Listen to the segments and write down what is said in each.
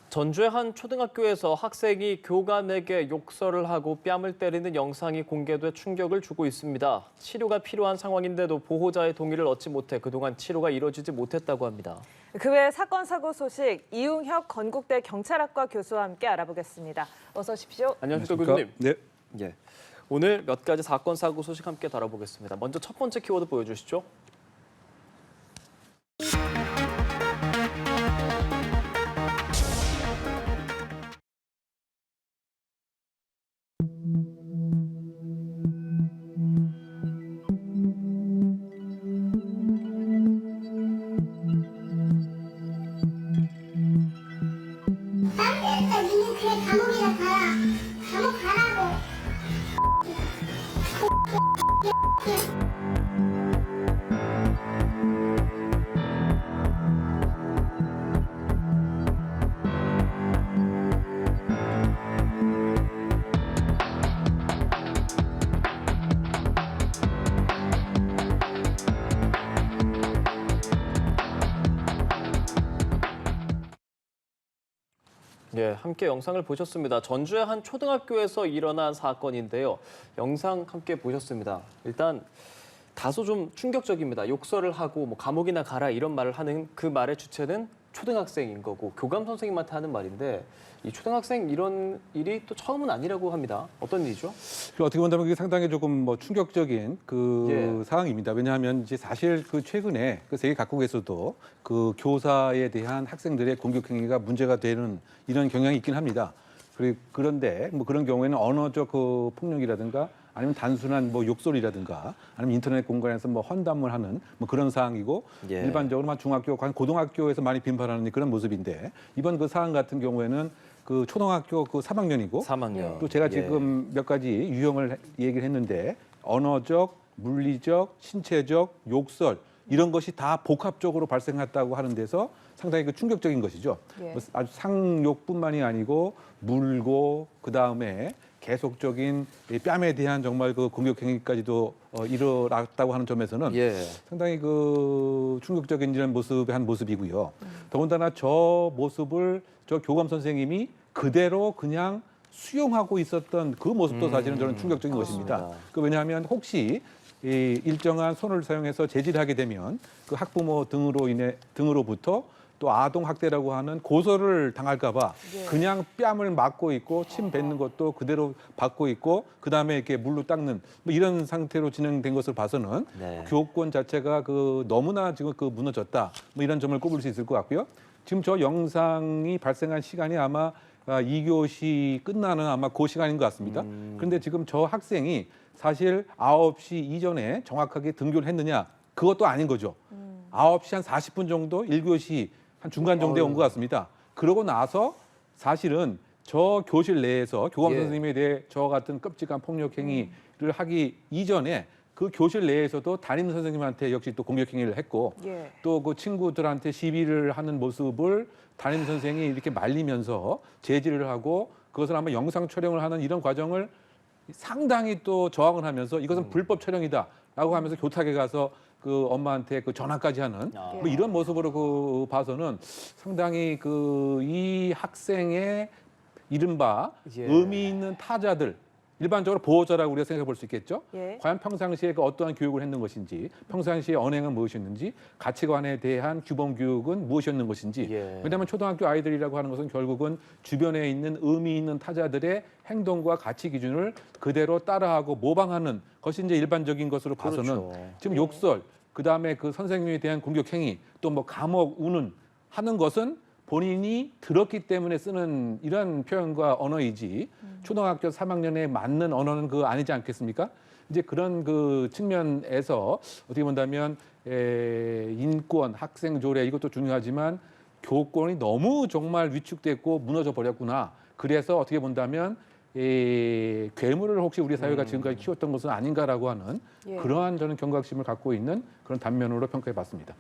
전주의 한 초등학교에서 학생이 교감에게 욕설을 하고 뺨을 때리는 영상이 공개돼 충격을 주고 있습니다. 치료가 필요한 상황인데도 보호자의 동의를 얻지 못해 그동안 치료가 이뤄지지 못했다고 합니다. 그 외 사건 사고 소식 이웅혁 건국대 경찰학과 교수와 함께 알아보겠습니다. 어서 오십시오. 안녕하십니까 교수님. 네. 예. 오늘 몇 가지 사건 사고 소식 함께 다뤄보겠습니다. 먼저 첫 번째 키워드 보여주시죠. 니는 그냥 감옥이나 가라. 감옥 가라고. 예, 함께 영상을 보셨습니다. 전주의 한 초등학교에서 일어난 사건인데요. 영상 함께 보셨습니다. 일단 다소 좀 충격적입니다. 욕설을 하고 뭐 감옥이나 가라 이런 말을 하는 그 말의 주체는 초등학생인 거고 교감 선생님한테 하는 말인데 이 초등학생 이런 일이 또 처음은 아니라고 합니다. 어떤 일이죠? 어떻게 본다면 그게 상당히 조금 뭐 충격적인 그 상황입니다. 왜냐하면 이제 사실 그 최근에 그 세계 각국에서도 그 교사에 대한 학생들의 공격 행위가 문제가 되는 이런 경향이 있긴 합니다. 그런데 뭐 그런 경우에는 언어적 그 폭력이라든가 아니면 단순한 뭐 욕설이라든가 아니면 인터넷 공간에서 뭐 헌담을 하는 뭐 그런 사항이고 일반적으로 중학교, 고등학교에서 많이 빈발하는 그런 모습인데 이번 그 사안 같은 경우에는 그 초등학교 그 3학년이고 3학년. 또 제가 지금 몇 가지 유형을 얘기를 했는데 언어적, 물리적, 신체적, 욕설 이런 것이 다 복합적으로 발생했다고 하는 데서 상당히 그 충격적인 것이죠. 아주 상욕뿐만이 아니고 물고 그다음에 계속적인 뺨에 대한 정말 그 공격 행위까지도 일어났다고 하는 점에서는 상당히 그 충격적인 이런 모습의 한 모습이고요. 더군다나 저 모습을 저 교감 선생님이 그대로 그냥 수용하고 있었던 그 모습도 사실은 저는 충격적인 것입니다. 왜냐하면 혹시 이 일정한 손을 사용해서 제지를 하게 되면 그 학부모 등으로부터 또 아동 학대라고 하는 고소를 당할까봐 그냥 뺨을 맞고 있고 침 뱉는 것도 그대로 받고 있고 그 다음에 이렇게 물로 닦는 뭐 이런 상태로 진행된 것을 봐서는 교권 자체가 그 너무나 지금 그 무너졌다 뭐 이런 점을 꼽을 수 있을 것 같고요. 지금 저 영상이 발생한 시간이 아마 2교시 끝나는 아마 그 시간인 것 같습니다. 그런데 지금 저 학생이 사실 9시 이전에 정확하게 등교를 했느냐 그것도 아닌 거죠. 9시 한 40분 정도 1교시 한 중간 정도에 온 것 같습니다. 그러고 나서 사실은 저 교실 내에서 교감 선생님에 대해 저 같은 끔찍한 폭력 행위를 하기 이전에 그 교실 내에서도 담임 선생님한테 역시 또 공격 행위를 했고 또 그 친구들한테 시비를 하는 모습을 담임 선생이 이렇게 말리면서 제지를 하고 그것을 아마 영상 촬영을 하는 이런 과정을 상당히 또 저항을 하면서 이것은 불법 촬영이다라고 하면서 교탁에 가서 그 엄마한테 그 전화까지 하는 뭐 이런 모습으로 그 봐서는 상당히 그 이 학생의 이른바 의미 있는 타자들 일반적으로 보호자라고 우리가 생각해 볼 수 있겠죠. 과연 평상시에 그 어떠한 교육을 했는 것인지, 평상시에 언행은 무엇이었는지, 가치관에 대한 규범 교육은 무엇이었는 것인지. 왜냐하면 초등학교 아이들이라고 하는 것은 결국은 주변에 있는 의미 있는 타자들의 행동과 가치 기준을 그대로 따라하고 모방하는 것이 이제 일반적인 것으로 봐서는 지금 욕설, 그다음에 그 선생님에 대한 공격 행위, 또 뭐 감옥 우는 하는 것은 본인이 들었기 때문에 쓰는 이런 표현과 언어이지 초등학교 3학년에 맞는 언어는 그 아니지 않겠습니까? 이제 그런 그 측면에서 어떻게 본다면 인권, 학생 조례 이것도 중요하지만 교권이 너무 정말 위축됐고 무너져 버렸구나. 그래서 어떻게 본다면 괴물을 혹시 우리 사회가 지금까지 키웠던 것은 아닌가라고 하는 그러한 저는 경각심을 갖고 있는 그런 단면으로 평가해 봤습니다.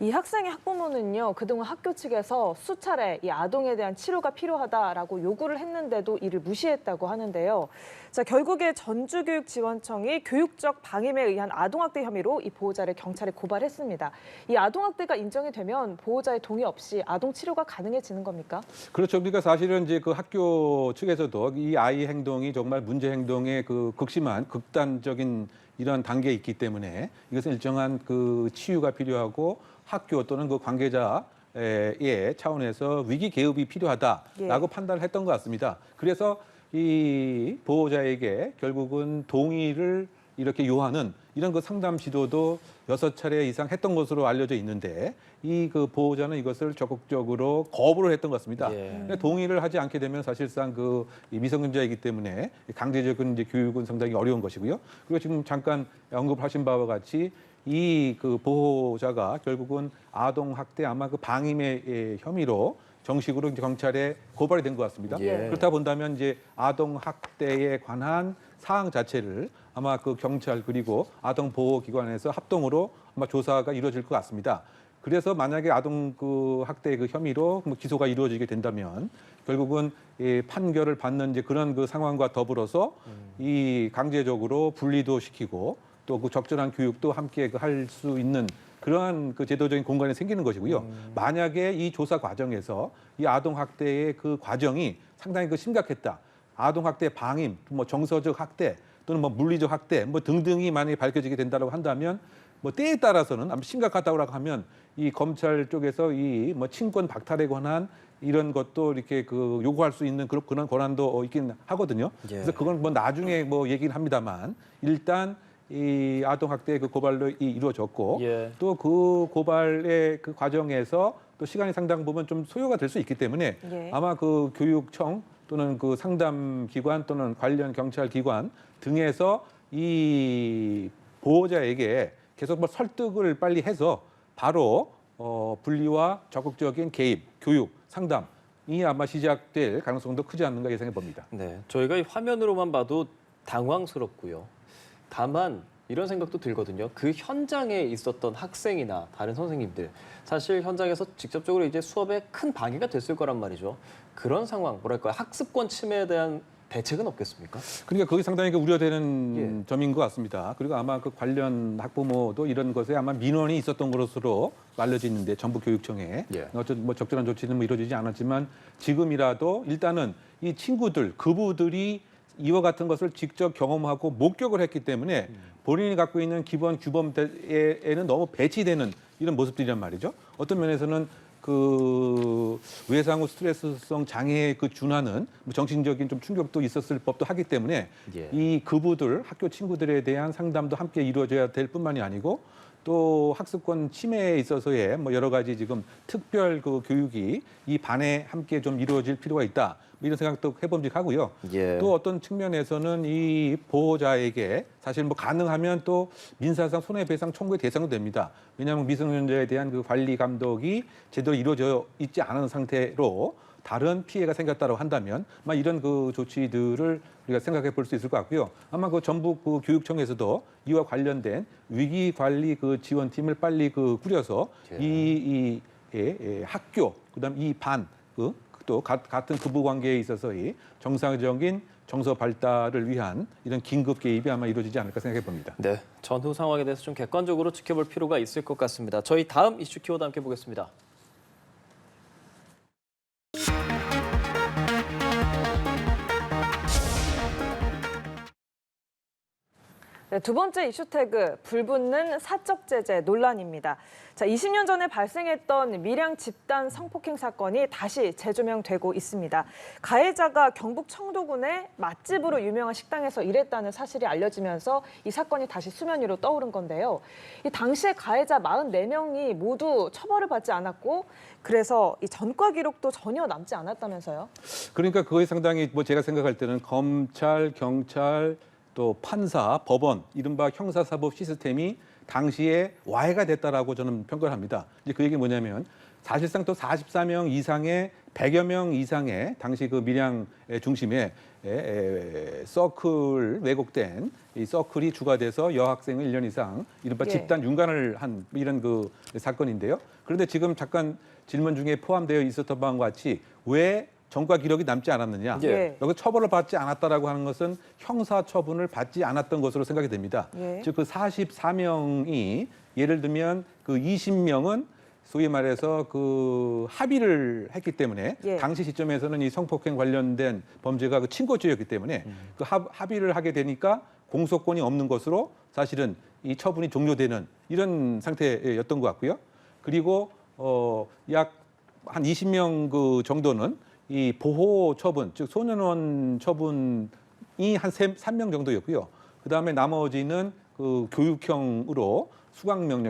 이 학생의 학부모는요, 그동안 학교 측에서 수차례 이 아동에 대한 치료가 필요하다라고 요구를 했는데도 이를 무시했다고 하는데요. 자, 결국에 전주교육지원청이 교육적 방임에 의한 아동학대 혐의로 이 보호자를 경찰에 고발했습니다. 이 아동학대가 인정이 되면 보호자의 동의 없이 아동 치료가 가능해지는 겁니까? 그렇죠. 그러니까 사실은 이제 그 학교 측에서도 이 아이 행동이 정말 문제 행동의 그 극심한 극단적인 이런 단계에 있기 때문에 이것은 일정한 그 치유가 필요하고 학교 또는 그 관계자의 차원에서 위기 개입이 필요하다라고 판단을 했던 것 같습니다. 그래서 이 보호자에게 결국은 동의를 이렇게 요하는 이런 그 상담 지도도 6차례 이상 했던 것으로 알려져 있는데 이 그 보호자는 이것을 적극적으로 거부를 했던 것 같습니다. 예. 동의를 하지 않게 되면 사실상 그 미성년자이기 때문에 강제적인 이제 교육은 상당히 어려운 것이고요. 그리고 지금 잠깐 언급하신 바와 같이 이 그 보호자가 결국은 아동 학대 아마 그 방임의 혐의로 정식으로 이제 경찰에 고발이 된 것 같습니다. 예. 그렇다 본다면 이제 아동 학대에 관한 사항 자체를 아마 그 경찰 그리고 아동 보호 기관에서 합동으로 아마 조사가 이루어질 것 같습니다. 그래서 만약에 아동 그 학대 그 혐의로 뭐 기소가 이루어지게 된다면 결국은 이 판결을 받는 이제 그런 그 상황과 더불어서 이 강제적으로 분리도 시키고 또 그 적절한 교육도 함께 할 수 있는 그러한 그 제도적인 공간이 생기는 것이고요. 만약에 이 조사 과정에서 이 아동 학대의 그 과정이 상당히 그 심각했다. 아동 학대 방임, 뭐 정서적 학대 또는 뭐 물리적 학대 뭐 등등이 만약에 밝혀지게 된다고 한다면 뭐 때에 따라서는 아마 심각하다고 하면 이 검찰 쪽에서 이 뭐 친권 박탈에 관한 이런 것도 이렇게 그 요구할 수 있는 그런 권한도 있긴 하거든요. 예. 그래서 그건 뭐 나중에 뭐 얘기는 합니다만 일단 이 아동 학대 그 고발로 이루어졌고 예. 또 그 고발의 그 과정에서 또 시간이 상당 부분 좀 소요가 될 수 있기 때문에 예. 아마 그 교육청 또는 그 상담 기관 또는 관련 경찰 기관 등에서 이 보호자에게 계속 뭐 설득을 빨리 해서 바로 분리와 적극적인 개입, 교육, 상담이 아마 시작될 가능성도 크지 않는가 예상해 봅니다. 네, 저희가 이 화면으로만 봐도 당황스럽고요. 다만 이런 생각도 들거든요. 그 현장에 있었던 학생이나 다른 선생님들, 사실 현장에서 직접적으로 이제 수업에 큰 방해가 됐을 거란 말이죠. 그런 상황, 뭐랄까요, 학습권 침해에 대한 대책은 없겠습니까? 그러니까 그게 상당히 그 우려되는 예. 점인 것 같습니다. 그리고 아마 그 관련 학부모도 이런 것에 아마 민원이 있었던 것으로 알려져 있는데 전북교육청에 예. 어쨌든 뭐 적절한 조치는 뭐 이루어지지 않았지만 지금이라도 일단은 이 친구들, 그부들이 이와 같은 것을 직접 경험하고 목격을 했기 때문에 본인이 갖고 있는 기본 규범에는 너무 배치되는 이런 모습들이란 말이죠. 어떤 면에서는 그 외상 후 스트레스성 장애에 그 준하는 뭐 정신적인 좀 충격도 있었을 법도 하기 때문에 예. 이 그부들 학교 친구들에 대한 상담도 함께 이루어져야 될 뿐만이 아니고 또 학습권 침해에 있어서의 뭐 여러 가지 지금 특별 그 교육이 이 반에 함께 좀 이루어질 필요가 있다. 뭐 이런 생각도 해봄직하고요. 예. 또 어떤 측면에서는 이 보호자에게 사실 뭐 가능하면 또 민사상 손해배상 청구의 대상도 됩니다. 왜냐하면 미성년자에 대한 그 관리 감독이 제대로 이루어져 있지 않은 상태로 다른 피해가 생겼다고 한다면 아마 이런 그 조치들을 우리가 생각해 볼 수 있을 것 같고요. 아마 그 전북 그 교육청에서도 이와 관련된 위기 관리 그 지원팀을 빨리 그 꾸려서 이 학교 그다음 이 반 또 같은 부부 관계에 있어서의 정상적인 정서 발달을 위한 이런 긴급 개입이 아마 이루어지지 않을까 생각해 봅니다. 네, 전후 상황에 대해서 좀 객관적으로 지켜볼 필요가 있을 것 같습니다. 저희 다음 이슈 키워드 함께 보겠습니다. 네, 두 번째 이슈 태그, 불붙는 사적 제재 논란입니다. 자, 20년 전에 발생했던 밀양 집단 성폭행 사건이 다시 재조명되고 있습니다. 가해자가 경북 청도군의 맛집으로 유명한 식당에서 일했다는 사실이 알려지면서 이 사건이 다시 수면 위로 떠오른 건데요. 이 당시에 가해자 44명이 모두 처벌을 받지 않았고 그래서 이 전과 기록도 전혀 남지 않았다면서요? 그러니까 그거에 상당히 뭐 제가 생각할 때는 검찰, 경찰 또 판사, 법원, 이른바 형사사법 시스템이 당시에 와해가 됐다라고 저는 평가를 합니다. 이제 그 얘기 뭐냐면 사실상 또 44명 이상의 100여 명 이상의 당시 그 밀양 중심에 서클 왜곡된 이 서클이 주가돼서 여학생을 1년 이상 이른바 예. 집단 윤관을 한 이런 그 사건인데요. 그런데 지금 잠깐 질문 중에 포함되어 있었던 바와 같이 왜 전과 기록이 남지 않았느냐. 예. 여기 처벌을 받지 않았다라고 하는 것은 형사 처분을 받지 않았던 것으로 생각이 됩니다. 예. 즉 그 44명이 예를 들면 그 20명은 소위 말해서 그 합의를 했기 때문에 예. 당시 시점에서는 이 성폭행 관련된 범죄가 그 친고죄였기 때문에 그 합의를 하게 되니까 공소권이 없는 것으로 사실은 이 처분이 종료되는 이런 상태였던 것 같고요. 그리고 약 한 20명 그 정도는 이 보호 처분, 즉 소년원 처분이 한 3명 정도였고요. 그다음에 나머지는 그 교육형으로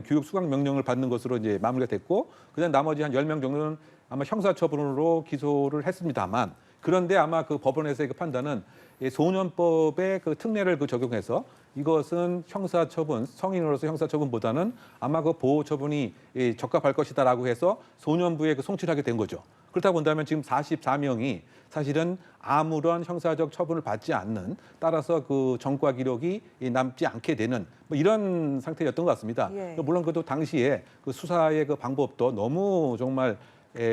교육 수강 명령을 받는 것으로 이제 마무리가 됐고, 그다음 나머지 한 10명 정도는 아마 형사처분으로 기소를 했습니다만, 그런데 아마 그 법원에서의 그 판단은 이 소년법의 그 특례를 그 적용해서 이것은 형사처분, 성인으로서 형사처분보다는 아마 그 보호처분이 적합할 것이다라고 해서 소년부에 그 송치를 하게 된 거죠. 그렇다 본다면 지금 44명이 사실은 아무런 형사적 처분을 받지 않는, 따라서 그 전과 기록이 남지 않게 되는 뭐 이런 상태였던 것 같습니다. 예. 물론 그것도 당시에 그 수사의 그 방법도 너무 정말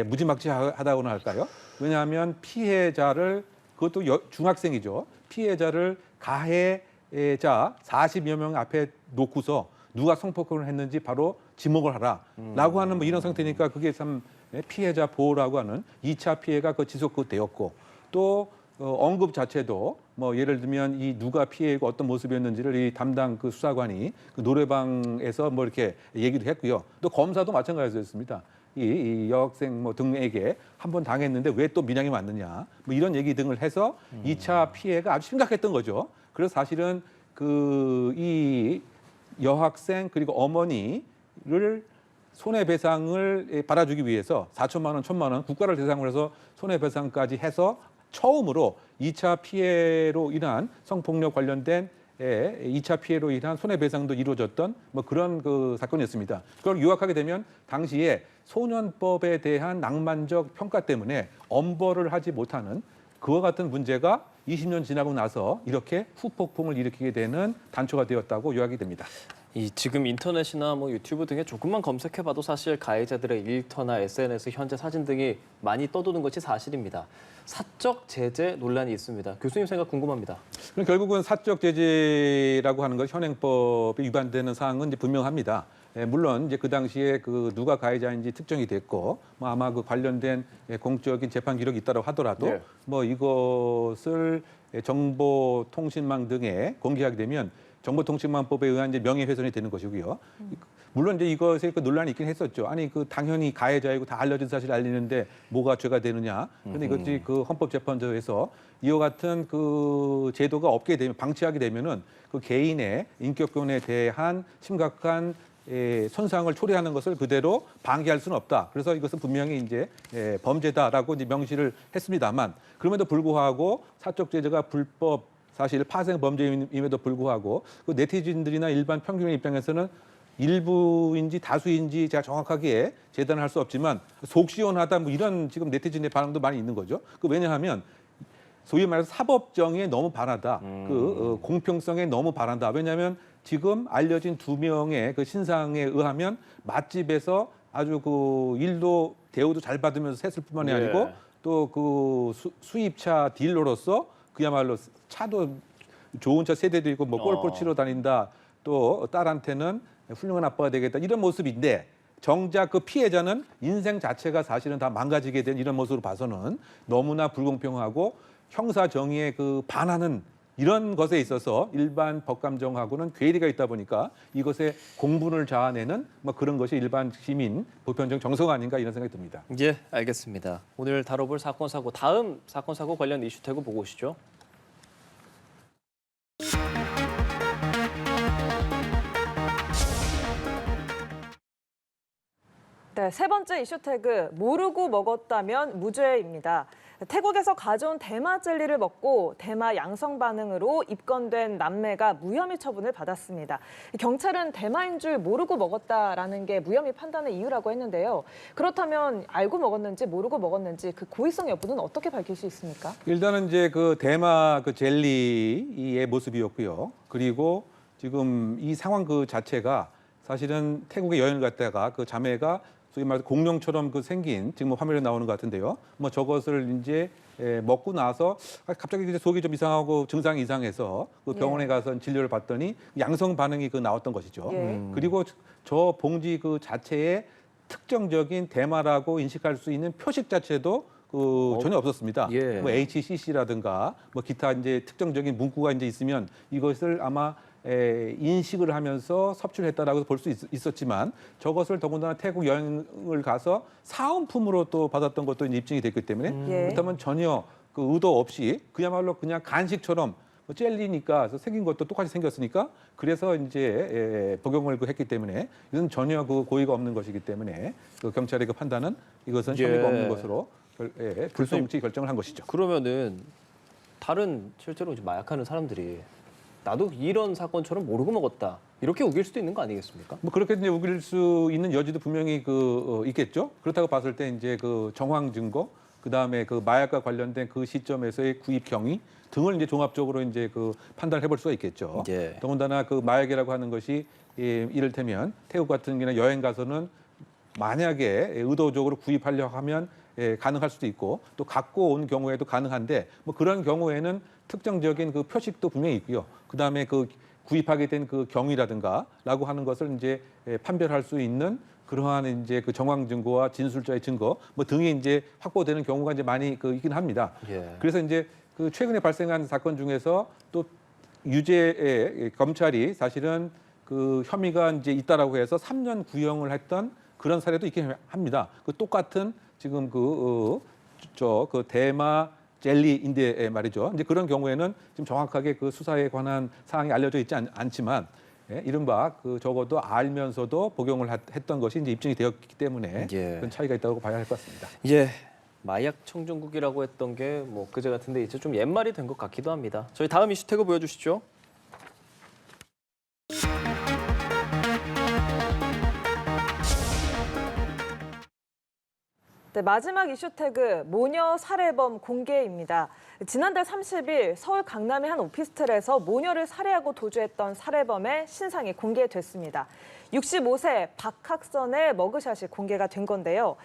무지막지하다고나 할까요? 왜냐하면 피해자를, 그것도 중학생이죠. 피해자를 가해자 40여 명 앞에 놓고서 누가 성폭행을 했는지 바로 지목을 하라라고 하는 뭐 이런 상태니까 그게 참 피해자 보호라고 하는 2차 피해가 그 지속되었고, 또 언급 자체도 뭐 예를 들면 이 누가 피해고 어떤 모습이었는지를 이 담당 그 수사관이 그 노래방에서 뭐 이렇게 얘기도 했고요. 또 검사도 마찬가지였습니다. 이 여학생 뭐 등에게 한 번 당했는데 왜 또 민양이 왔느냐, 뭐 이런 얘기 등을 해서 2차 피해가 아주 심각했던 거죠. 그래서 사실은 그 이 여학생 그리고 어머니를 손해배상을 받아주기 위해서 4천만 원, 1천만 원 국가를 대상으로 해서 손해배상까지 해서 처음으로 2차 피해로 인한 성폭력 관련된 2차 피해로 인한 손해배상도 이루어졌던 뭐 그런 그 사건이었습니다. 그걸 요약하게 되면 당시에 소년법에 대한 낭만적 평가 때문에 엄벌을 하지 못하는 그와 같은 문제가 20년 지나고 나서 이렇게 후폭풍을 일으키게 되는 단초가 되었다고 요약이 됩니다. 이 지금 인터넷이나 뭐 유튜브 등에 조금만 검색해봐도 사실 가해자들의 일터나 SNS, 현재 사진 등이 많이 떠도는 것이 사실입니다. 사적 제재 논란이 있습니다. 교수님 생각 궁금합니다. 그럼 결국은 사적 제재라고 하는 것, 현행법에 위반되는 사항은 이제 분명합니다. 물론 이제 그 당시에 그 누가 가해자인지 특정이 됐고, 뭐 아마 그 관련된 공적인 재판 기록이 있다고 하더라도 네. 뭐 이것을 정보통신망 등에 공개하게 되면 정보통신망법에 의한 이제 명예훼손이 되는 것이고요. 물론 이제 이것에 그 논란이 있긴 했었죠. 아니 그 당연히 가해자이고 다 알려진 사실을 알리는데 뭐가 죄가 되느냐. 그런데 이것이 그 헌법재판소에서 이와 같은 그 제도가 없게 되면, 방치하게 되면은 그 개인의 인격권에 대한 심각한 손상을 초래하는 것을 그대로 방기할 수는 없다. 그래서 이것은 분명히 이제 범죄다라고 이제 명시를 했습니다만, 그럼에도 불구하고 사적 제재가 불법 사실 파생 범죄임에도 불구하고 그 네티즌들이나 일반 평균의 입장에서는 일부인지 다수인지 제가 정확하게 재단을 할 수 없지만 속 시원하다 뭐 이런 지금 네티즌의 반응도 많이 있는 거죠. 그 왜냐하면 소위 말해서 사법정의에 너무 반하다. 그 공평성에 너무 반한다. 왜냐하면 지금 알려진 2명의 그 신상에 의하면 맛집에서 아주 그 일도 대우도 잘 받으면서 했을 뿐만이 아니고 예. 또 그 수입차 딜러로서 그야말로 차도 좋은 차 세대도 있고 뭐 골프 치러 다닌다. 또 딸한테는 훌륭한 아빠가 되겠다. 이런 모습인데 정작 그 피해자는 인생 자체가 사실은 다 망가지게 된 이런 모습으로 봐서는 너무나 불공평하고 형사 정의에 그 반하는 이런 것에 있어서 일반 법감정하고는 괴리가 있다 보니까 이것에 공분을 자아내는 뭐 그런 것이 일반 시민 보편적 정서가 아닌가 이런 생각이 듭니다. 예, 알겠습니다. 오늘 다뤄볼 사건 사고, 다음 사건 사고 관련 이슈 태그 보고 오시죠. 네, 세 번째 이슈 태그, 모르고 먹었다면 무죄입니다. 태국에서 가져온 대마 젤리를 먹고 대마 양성 반응으로 입건된 남매가 무혐의 처분을 받았습니다. 경찰은 대마인 줄 모르고 먹었다라는 게 무혐의 판단의 이유라고 했는데요. 그렇다면 알고 먹었는지 모르고 먹었는지 그 고의성 여부는 어떻게 밝힐 수 있습니까? 일단은 이제 그 대마 그 젤리의 모습이었고요. 그리고 지금 이 상황 그 자체가 사실은 태국에 여행을 갔다가 그 자매가 소위 말해서 공룡처럼 그 생긴 지금 뭐 화면에 나오는 것 같은데요. 뭐 저것을 이제 먹고 나서 갑자기 이제 속이 좀 이상하고 증상이 이상해서 그 병원에 가서 진료를 받더니 양성 반응이 그 나왔던 것이죠. 예. 그리고 저 봉지 그 자체에 특정적인 대마라고 인식할 수 있는 표식 자체도 전혀 없었습니다. 예. 뭐 HCC라든가 뭐 기타 이제 특정적인 문구가 이제 있으면 이것을 아마 인식을 하면서 섭취를 했다라고 볼 수 있었지만 저것을 더군다나 태국 여행을 가서 사은품으로 또 받았던 것도 이제 입증이 됐기 때문에 예. 그렇다면 전혀 그 의도 없이 그야말로 그냥 간식처럼 뭐 젤리니까 생긴 것도 똑같이 생겼으니까 그래서 이제 복용을 했기 때문에 이건 전혀 그 고의가 없는 것이기 때문에 그 경찰의 그 판단은 이것은 혐의가 예. 없는 것으로 불송치 결정을 한 것이죠. 그러면은 다른 실제로 이제 마약하는 사람들이 나도 이런 사건처럼 모르고 먹었다 이렇게 우길 수도 있는 거 아니겠습니까? 뭐 그렇게 이제 우길 수 있는 여지도 분명히 있겠죠. 그렇다고 봤을 때 이제 그 정황 증거, 그 다음에 그 마약과 관련된 그 시점에서의 구입 경위 등을 이제 종합적으로 이제 그 판단을 해볼 수가 있겠죠. 예. 더군다나 그 마약이라고 하는 것이 이를테면 태국 같은 경우는 여행 가서는 만약에 의도적으로 구입하려고 하면 가능할 수도 있고 또 갖고 온 경우에도 가능한데 뭐 그런 경우에는 특정적인 그 표식도 분명히 있고요. 그 다음에 그 구입하게 된 그 경위라든가라고 하는 것을 이제 판별할 수 있는 그러한 이제 그 정황 증거와 진술자의 증거 뭐 등이 이제 확보되는 경우가 이제 많이 있긴 합니다. 예. 그래서 이제 그 최근에 발생한 사건 중에서 또 유죄의 검찰이 사실은 그 혐의가 이제 있다라고 해서 3년 구형을 했던 그런 사례도 있긴 합니다. 그 똑같은 지금 그 대마 젤리인데 말이죠. 이제 그런 경우에는 지금 정확하게 그 수사에 관한 사항이 알려져 있지 않지만 이른바 그 적어도 알면서도 복용을 했던 것이 이제 입증이 되었기 때문에 예. 그런 차이가 있다고 봐야 할 것 같습니다. 예. 마약 청정국이라고 했던 게 뭐 그제 같은데 이제 좀 옛말이 된 것 같기도 합니다. 저희 다음 이슈 태그 보여주시죠. 네, 마지막 이슈 태그 모녀 살해범 공개입니다. 지난달 30일 서울 강남의 한 오피스텔에서 모녀를 살해하고 도주했던 살해범의 신상이 공개됐습니다. 65세 박학선의 머그샷이 공개가 된 건데요.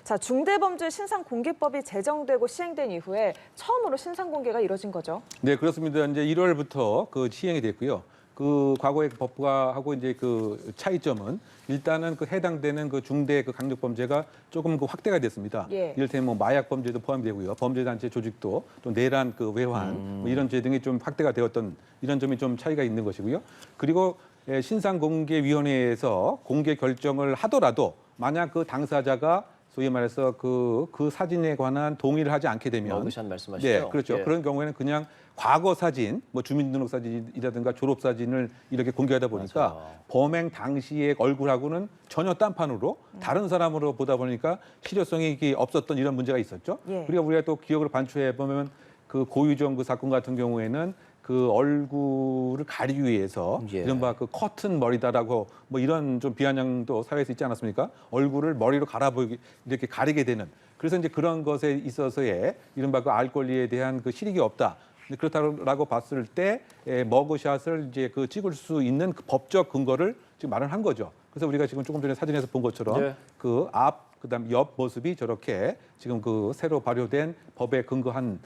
자, 중대범죄 신상공개법이 제정되고 시행된 이후에 처음으로 신상 공개가 이뤄진 거죠. 네, 그렇습니다. 이제 1월부터 그 시행이 됐고요. 그 과거의 법과 하고 이제 그 차이점은 일단은 그 해당되는 그 중대 그 강력범죄가 조금 그 확대가 됐습니다. 예. 이를테면 뭐 마약 범죄도 포함되고요. 범죄단체 조직도 또 내란 그 외환 뭐 이런 죄 등이 좀 확대가 되었던 이런 점이 좀 차이가 있는 것이고요. 그리고 신상공개위원회에서 공개 결정을 하더라도 만약 그 당사자가 소위 말해서 그 사진에 관한 동의를 하지 않게 되면 머그샷 말씀하시죠? 네, 그렇죠. 예. 그런 경우에는 그냥 과거 사진, 뭐 주민등록 사진이라든가 졸업 사진을 이렇게 공개하다 보니까 맞아요. 범행 당시의 얼굴하고는 전혀 딴판으로 다른 사람으로 보다 보니까 실효성이 이게 없었던 이런 문제가 있었죠. 예. 그리고 우리가 또 기억을 반추해 보면 그 고유정 그 사건 같은 경우에는 그 얼굴을 가리기 위해서 예. 이른바 그 커튼 머리다라고 뭐 이런 좀 비아냥도 사회에서 있지 않았습니까? 얼굴을 머리로 갈아보기 이렇게 가리게 되는 그래서 이제 그런 것에 있어서의 이른바 그 알 권리에 대한 그 실익이 없다. 그렇다라고 봤을 때 머그샷을 이제 그 찍을 수 있는 그 법적 근거를 지금 마련한 거죠. 그래서 우리가 지금 조금 전에 사진에서 본 것처럼 예. 그 앞 그다음 옆 모습이 저렇게 지금 그 새로 발효된 법에 근거한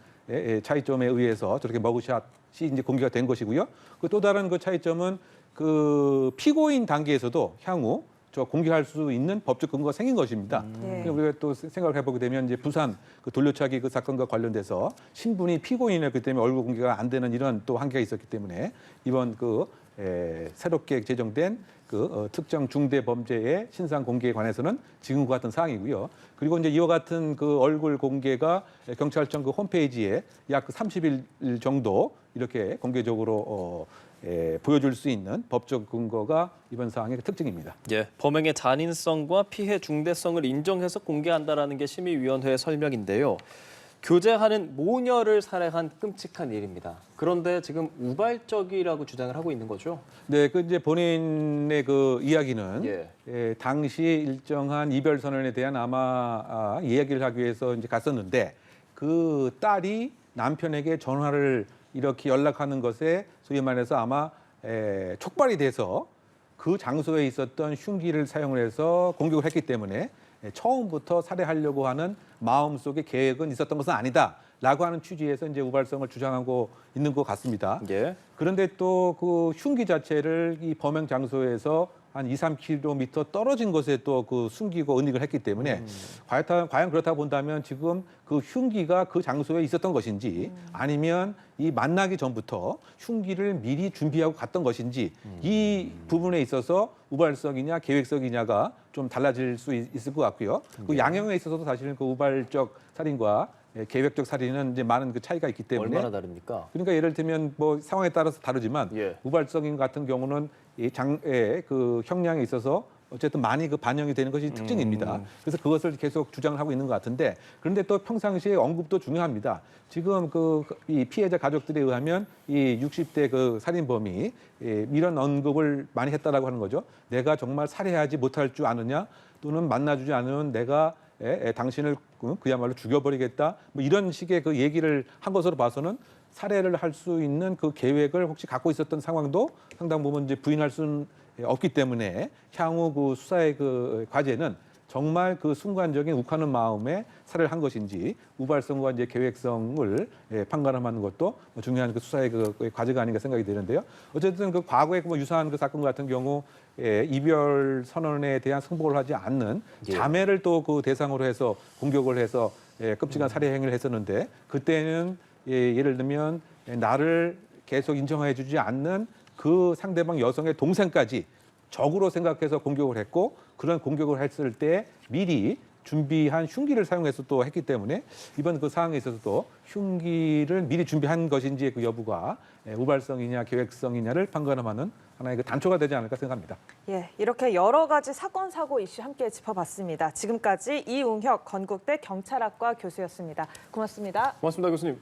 차이점에 의해서 저렇게 머그샷이 이제 공개가 된 것이고요. 그 또 다른 그 차이점은 그 피고인 단계에서도 향후 저 공개할 수 있는 법적 근거가 생긴 것입니다. 네. 우리가 또 생각을 해보게 되면 이제 부산 그 돌려차기 그 사건과 관련돼서 신분이 피고인이었기 때문에 얼굴 공개가 안 되는 이런 또 한계가 있었기 때문에 이번 그 새롭게 제정된 그 특정 중대 범죄의 신상 공개에 관해서는 지금과 같은 사항이고요. 그리고 이제 이와 같은 그 얼굴 공개가 경찰청 그 홈페이지에 약 30일 정도 이렇게 공개적으로 보여줄 수 있는 법적 근거가 이번 사항의 특징입니다. 예, 범행의 잔인성과 피해 중대성을 인정해서 공개한다라는 게 심의위원회의 설명인데요. 교제하는 모녀를 살해한 끔찍한 일입니다. 그런데 지금 우발적이라고 주장을 하고 있는 거죠? 네, 그 이제 본인의 그 이야기는 예. 당시 일정한 이별 선언에 대한 아마 이야기를 하기 위해서 이제 갔었는데 그 딸이 남편에게 전화를 이렇게 연락하는 것에 소위 말해서 아마 촉발이 돼서 그 장소에 있었던 흉기를 사용을 해서 공격을 했기 때문에 처음부터 살해하려고 하는 마음속에 계획은 있었던 것은 아니다라고 하는 취지에서 이제 우발성을 주장하고 있는 것 같습니다. 예. 그런데 또 그 흉기 자체를 이 범행 장소에서 한 2, 3km 떨어진 곳에 또 그 숨기고 은닉을 했기 때문에 과연 그렇다 본다면 지금 그 흉기가 그 장소에 있었던 것인지 아니면 이 만나기 전부터 흉기를 미리 준비하고 갔던 것인지 이 부분에 있어서 우발성이냐 계획성이냐가 좀 달라질 수 있을 것 같고요. 그 양형에 있어서도 사실은 그 우발적 살인과 계획적 살인은 이제 많은 그 차이가 있기 때문에 얼마나 다릅니까? 그러니까 예를 들면 뭐 상황에 따라서 다르지만 예. 우발성인 같은 경우는 이 장의 그 형량에 있어서 어쨌든 많이 그 반영이 되는 것이 특징입니다. 그래서 그것을 계속 주장을 하고 있는 것 같은데 그런데 또 평상시에 언급도 중요합니다. 지금 그 이 피해자 가족들에 의하면 이 60대 그 살인범이 이런 언급을 많이 했다라고 하는 거죠. 내가 정말 살해하지 못할 줄 아느냐 또는 만나주지 않으면 내가 당신을 그야말로 죽여버리겠다. 뭐 이런 식의 그 얘기를 한 것으로 봐서는 살해를 할 수 있는 그 계획을 혹시 갖고 있었던 상황도 상당 부분 이제 부인할 수는 없기 때문에 향후 그 수사의 그 과제는 정말 그 순간적인 욱하는 마음에 살해를 한 것인지 우발성과 이제 계획성을 판가름하는 것도 중요한 그 수사의 그 과제가 아닌가 생각이 되는데요. 어쨌든 그 과거에 뭐 유사한 그 사건 같은 경우 이별 선언에 대한 승복을 하지 않는 자매를 또 그 대상으로 해서 공격을 해서 끔찍한 살해 행위를 했었는데 그때는 예를 들면 나를 계속 인정해주지 않는 그 상대방 여성의 동생까지 적으로 생각해서 공격을 했고 그런 공격을 했을 때 미리 준비한 흉기를 사용해서 또 했기 때문에 이번 그 사항에 있어서도 흉기를 미리 준비한 것인지의 그 여부가 우발성이냐 계획성이냐를 판가름하는 하나의 그 단초가 되지 않을까 생각합니다. 예, 이렇게 여러 가지 사건, 사고 이슈 함께 짚어봤습니다. 지금까지 이웅혁 건국대 경찰학과 교수였습니다. 고맙습니다. 고맙습니다, 교수님.